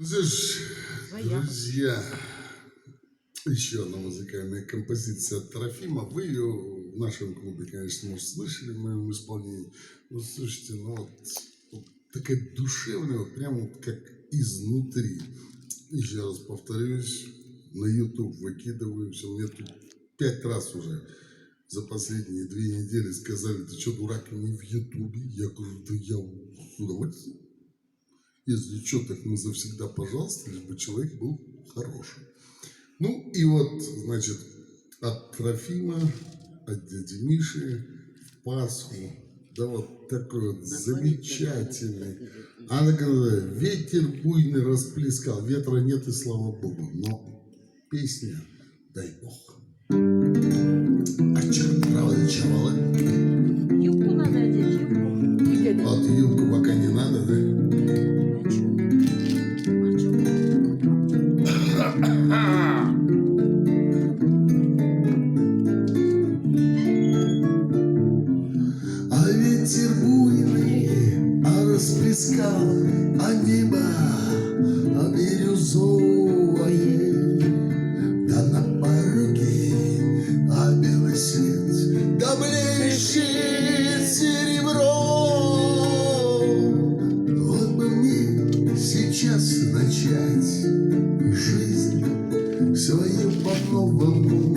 Слушай, Своя. друзья, еще одна музыкальная композиция от Трофима. Вы ее в нашем клубе, конечно, может, слышали в моем исполнении. Ну, слушайте, вот такая душевная, вот прямо вот как изнутри. Еще раз повторюсь, на YouTube выкидываю все. Мне тут 5 раз уже за последние 2 недели сказали: ты что, дурак, не в Ютубе? Я говорю: да я с удовольствием. Если что, так мы завсегда, пожалуйста, лишь бы человек был хороший. Ну и вот, значит, от Трофима, от дяди Миши в Пасху, да вот такой вот замечательный. Она говорит: ветер буйный расплескал, ветра нет и слава Богу, но песня, дай Бог. А что, правда, чавала? Юбку надо одеть, юбку. Вот юбку пока не надо, да? А ветер буйный, расплескал, а небо бирюзовое, да на пороге белый свет, да блещет серебром. Вот бы мне сейчас начать жизнь свою по-новому,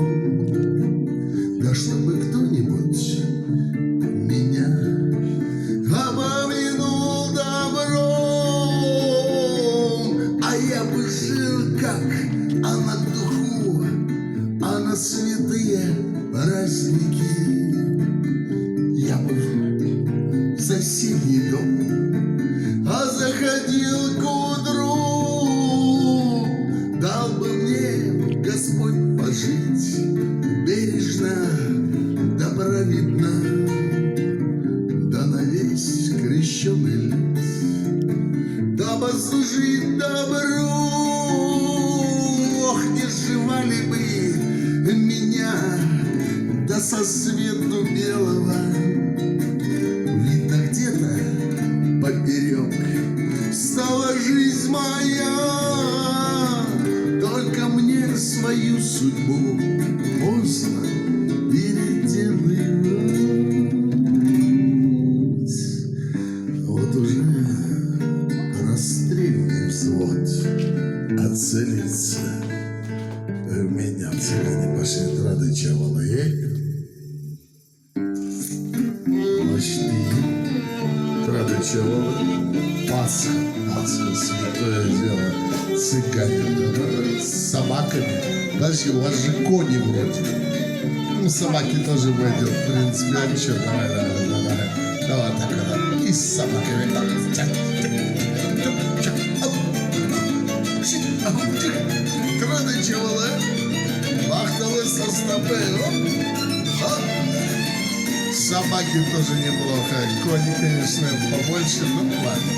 да чтобы кто-нибудь меня обоминул добром, а я бы жил как на духу, а на святые праздники я бы в соседний дом заходил к утру. Дал бы мне Господь пожить бережно да праведно, да на весь крещеный люд, дабы служить добру. Ох, не сживали бы меня да со свету белого, видно где-то поперек стала жизнь моя, только мне свою судьбу поздно переделывать. Вот уже расстрельный взвод отцелится. В меня цыгане пошли от Радыча Валаея. Мощные Радыча Валаея. Пасха, святое дело. Цыгане, с собаками. Даже у вас же кони вроде. Ну, собаки тоже войдет, в принципе. А ничего, давай. Давай так, да. И с собаками. Радыча Валаея. Махнули со стопы. Собаки тоже неплохо. Кони, конечно, побольше, но ладно.